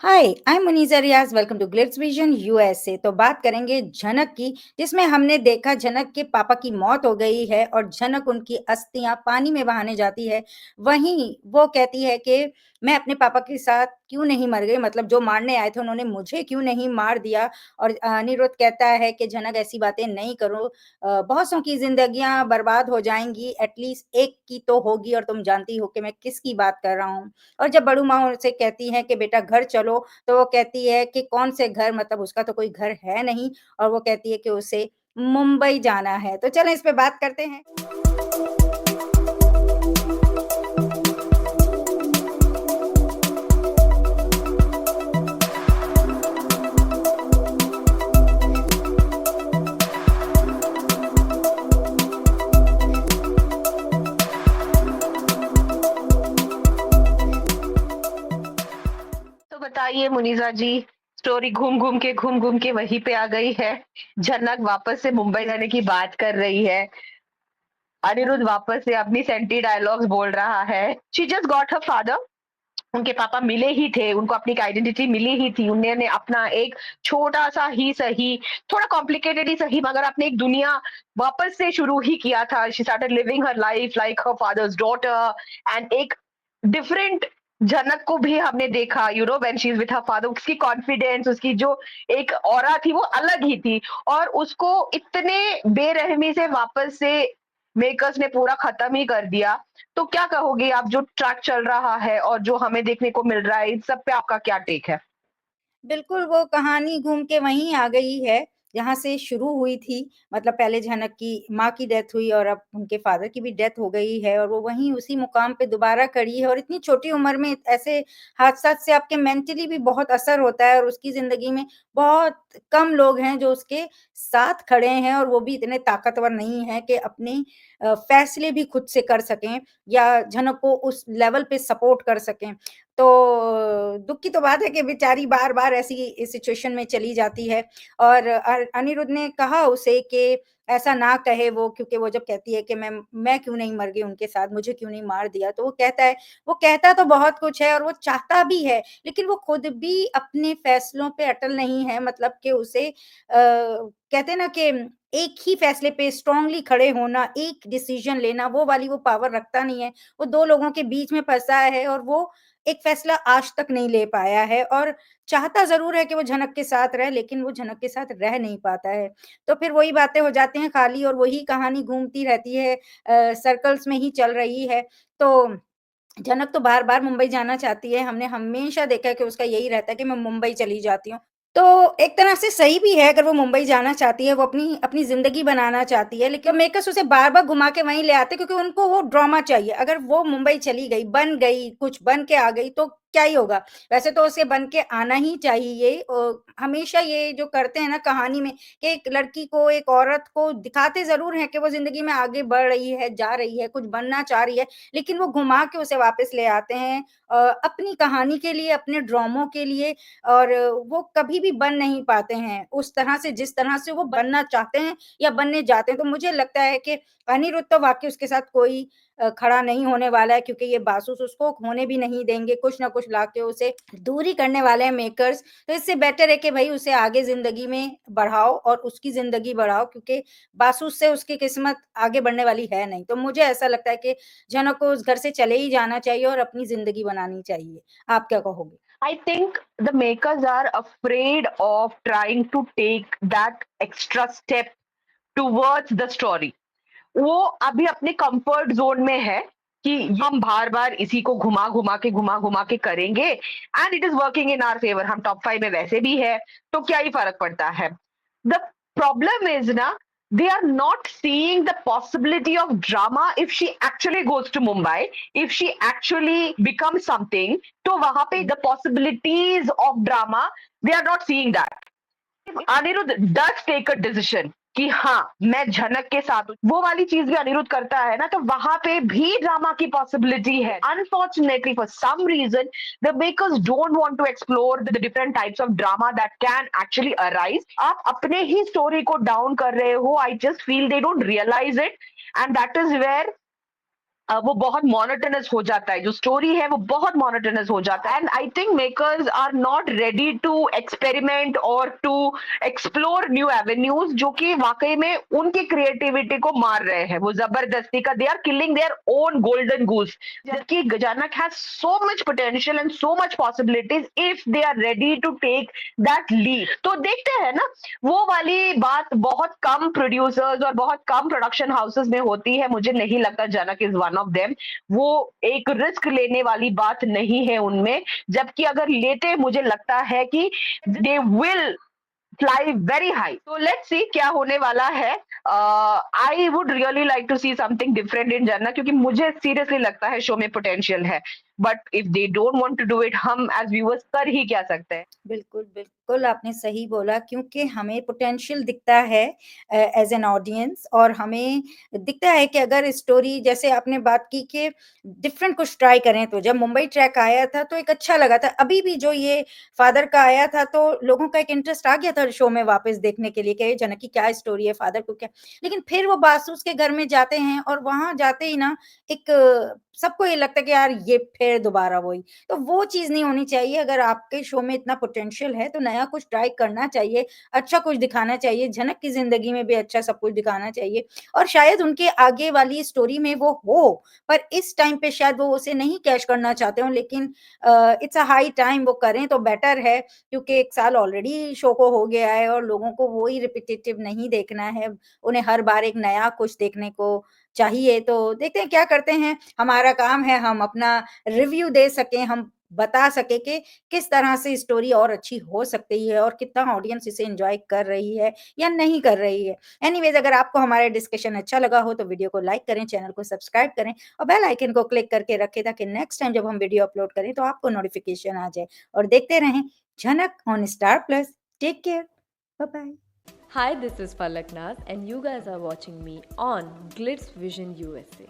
Hi, I am Muniza Riaz, welcome to Glitz Vision USA. तो बात करेंगे झनक की, जिसमें हमने देखा झनक के पापा की मौत हो गई है और झनक उनकी अस्थियाँ पानी में बहाने जाती है। वहीं वो कहती है कि मैं अपने पापा के साथ क्यों नहीं मर गई, मतलब जो मारने आए थे उन्होंने मुझे क्यों नहीं मार दिया। और अनिरुद्ध कहता है कि झनक ऐसी बातें नहीं करो, बहुतों की ज़िंदगियाँ बर्बाद हो जाएँगी, एटलीस्ट एक की तो होगी और तुम जानती हो कि मैं किसकी बात कर रहा हूँ। और जब बड़ू माँ उनसे कहती हैं कि बेटा घर चलो, तो वो कहती है कि कौन से घर, मतलब उसका तो कोई घर है नहीं, और वो कहती है कि उसे मुंबई जाना है। तो चलें इस पे बात करते हैं। तो बताइए मुनीजा जी, स्टोरी घूम घूम के वहीं पे आ गई है। जनक वापस से मुंबई जाने की बात कर रही है। अनिरुद्ध वापस से अपनी सेंटी डायलॉग्स बोल रहा है। She just got her father. उनके पापा मिले ही थे, उनको अपनी एक आइडेंटिटी मिली ही थी। उन्होंने अपना एक छोटा सा ही सही, थोड़ा कॉम्प्लिकेटेड ही सही, मगर अपने एक दुनिया वापस से शुरू ही किया था। She started living her life like her father's daughter. And एक डिफरेंट जनक को भी हमने देखा, when she is with her father. उसकी कॉन्फिडेंस, उसकी जो एक ऑरा थी वो अलग ही थी। और उसको इतने बेरहमी से वापस से मेकर्स ने पूरा खत्म ही कर दिया। तो क्या कहोगे आप, जो ट्रैक चल रहा है और जो हमें देखने को मिल रहा है, इन सब पे आपका क्या टेक है? बिल्कुल, वो कहानी घूम के वहीं आ गई है, जहाँ से शुरू हुई थी। मतलब पहले झनक की माँ की डेथ हुई और अब उनके फ़ादर की भी डेथ हो गई है, और वो वहीं उसी मुकाम पे दोबारा खड़ी है। और इतनी छोटी उम्र में ऐसे हादसा से आपके मेंटली भी बहुत असर होता है, और उसकी ज़िंदगी में बहुत कम लोग हैं जो उसके साथ खड़े हैं, और वो भी इतने ताकतवर नहीं हैं कि अपने फ़ैसले भी खुद से कर सकें या झनक को उस लेवल पे सपोर्ट कर सकें। तो दुःख की तो बात है कि बेचारी बार-बार ऐसी सिचुएशन में चली जाती है। और अनिरुद्ध ने कहा उसे कि ऐसा ना कहे वो, क्योंकि वो जब कहती है कि मैं क्यों नहीं मर गई उनके साथ, मुझे क्यों नहीं मार दिया, तो वो कहता है, वो कहता तो बहुत कुछ है और वो चाहता भी है, लेकिन वो खुद भी अपने फैसलों पे अटल नहीं है। मतलब कि उसे कहते हैं ना कि एक ही फैसले पे स्ट्रांगली खड़े होना, एक डिसीजन लेना, वो वाली वो पावर रखता नहीं है। वो 2 लोगों के बीच में फँसा है और वो एक फैसला आज तक नहीं ले पाया है, और चाहता ज़रूर है कि वो झनक के साथ रहे, लेकिन वो झनक के साथ रह नहीं पाता है। तो फिर वही बातें हो जाती हैं खाली, और वही कहानी घूमती रहती है, सर्कल्स में ही चल रही है। तो झनक तो बार-बार मुंबई जाना चाहती है, हमने हमेशा देखा है कि उसका यही रहता है कि मैं मुंबई चली जाती हूँ। तो एक तरह से सही भी है अगर वो मुंबई जाना चाहती है, वो अपनी अपनी ज़िंदगी बनाना चाहती है, लेकिन मेकर्स उसे बार-बार घुमा के वहीं ले आते हैं क्योंकि उनको वो ड्रामा चाहिए। अगर वो मुंबई चली गई, कुछ बन के आ गई तो क्या ही होगा? वैसे तो उसे बन के आना ही चाहिए। हमेशा ये जो करते हैं ना कहानी में कि एक लड़की को, एक औरत को दिखाते ज़रूर हैं कि वो ज़िंदगी में आगे बढ़ रही है, जा रही है, कुछ बनना चाह रही है, लेकिन वो घुमा के उसे वापस ले आते हैं अपनी कहानी के लिए, अपने ड्रामों के लिए, और वो कभी भी बन नहीं पाते हैं उस तरह से जिस तरह से वो बनना चाहते हैं या बनने जाते हैं। तो मुझे लगता है कि अनिरुद्ध तो वाक़ई उसके साथ कोई खड़ा नहीं होने वाला है, क्योंकि ये बासूस उसको होने भी नहीं देंगे, कुछ ना कुछ लाके उसे दूर करने वाले हैं मेकर्स। तो इससे बेटर है कि भई उसे आगे ज़िंदगी में बढ़ाओ और उसकी ज़िंदगी बढ़ाओ, क्योंकि बासूस से उसकी किस्मत आगे बढ़ने वाली है नहीं। तो मुझे ऐसा लगता है कि जनक को उस घर से चले ही जाना चाहिए और अपनी ज़िंदगी बनानी चाहिए। आप क्या कहोगे? I think the makers are afraid of trying to take that extra step towards the story. वो अभी अपने कंफर्ट जोन में है कि हम बार बार इसी को घुमा घुमा के करेंगे, and it is working in our favour. हम टॉप 5 में वैसे भी है, तो क्या ही फर्क पड़ता है। द प्रॉब्लम इज ना, they are not seeing the possibility of drama if she actually goes to Mumbai, if she actually becomes something. तो वहां पे the possibilities of drama, they are not seeing that. Anirudh does take a decision कि हाँ मैं झनक के साथ हूँ, वो वाली चीज भी अनिरुद्ध करता है ना, तो वहां पे भी ड्रामा की पॉसिबिलिटी है। Unfortunately for some reason the makers don't want to explore the different types of drama that can actually arise. आप अपने ही स्टोरी को डाउन कर रहे हो। I just feel they don't realise it, and that is where वो बहुत monotonous हो जाता है, जो स्टोरी है वो बहुत मोनोटोनस हो जाता है, and I think makers are not ready to experiment और टू एक्सप्लोर न्यू एवेन्यूज, जो कि वाकई में उनकी क्रिएटिविटी को मार रहे हैं। वो जबरदस्ती का, they are killing their own golden goose, जबकि गजानक has so much potential and so much possibilities if they are ready to take that lead. तो देखते हैं ना, वो वाली बात बहुत कम प्रोड्यूसर्स और बहुत कम प्रोडक्शन हाउसेस में होती है। मुझे नहीं लगता जनक इज वन ऑफ देम। वो एक रिस्क लेने वाली बात नहीं है उनमें, जबकि अगर लेते मुझे लगता है कि they will fly very high. तो लेट्स सी क्या होने वाला है। I would really like to see something different in Janak, क्योंकि मुझे सीरियसली लगता है शो में पोटेंशियल है, but if they don't want to do it, हम एज व्यूअर्स कर ही क्या सकते हैं। बिल्कुल, बिल्कुल आपने सही बोला क्योंकि हमें पोटेंशियल दिखता है एज़ एन ऑडियंस और हमें दिखता है कि अगर स्टोरी जैसे आपने बात की कि डिफरेंट कुछ ट्राई करें तो जब मुंबई ट्रैक आया था तो एक अच्छा लगा था। अभी भी जो ये फादर का आया था तो लोगों का एक इंटरेस्ट आ गया था शो में वापस देखने के लिए कि ये जनक की क्या स्टोरी है, फादर को क्या लेकिन फिर वो बासूस के घर में जाते हैं और वहाँ जाते ही ना एक सबको ये लगता है कि यार ये फिर दोबारा वही। तो वो चीज़ नहीं होनी चाहिए अगर आपके शो में इतना पोटेंशियल है तो नया कुछ ट्राई करना चाहिए, अच्छा कुछ दिखाना चाहिए, जनक की ज़िंदगी में भी अच्छा सब कुछ दिखाना चाहिए और शायद उनके आगे वाली स्टोरी में वो हो, पर इस टाइम पे शायद वो उसे नहीं कैश करना चाहते हों लेकिन इट्स अ हाई टाइम वो करें तो बेटर है क्योंकि 1 साल ऑलरेडी शो को हो गया है और लोगों को वही रिपिटिटिव नहीं देखना है, उन्हें हर बार एक नया कुछ देखने को चाहिए। तो देखते हैं क्या करते हैं, हमारा काम है हम अपना रिव्यू दे सकें, हम बता सकें कि किस तरह से स्टोरी और अच्छी हो सकती है और कितना ऑडियंस इसे एन्जॉय कर रही है या नहीं कर रही है। एनीवेज़ अगर आपको हमारा डिस्कशन अच्छा लगा हो तो वीडियो को लाइक करें, चैनल को सब्सक्राइब करें और बेल आइकन को क्लिक करके रखें ताकि नेक्स्ट टाइम जब हम वीडियो अपलोड करें तो आपको नोटिफ़िकेशन आ जाए और देखते रहें Jhanak on Star Plus. Take care, bye bye. Hi, this is Palak Nath, and you guys are watching me on Glitz Vision USA.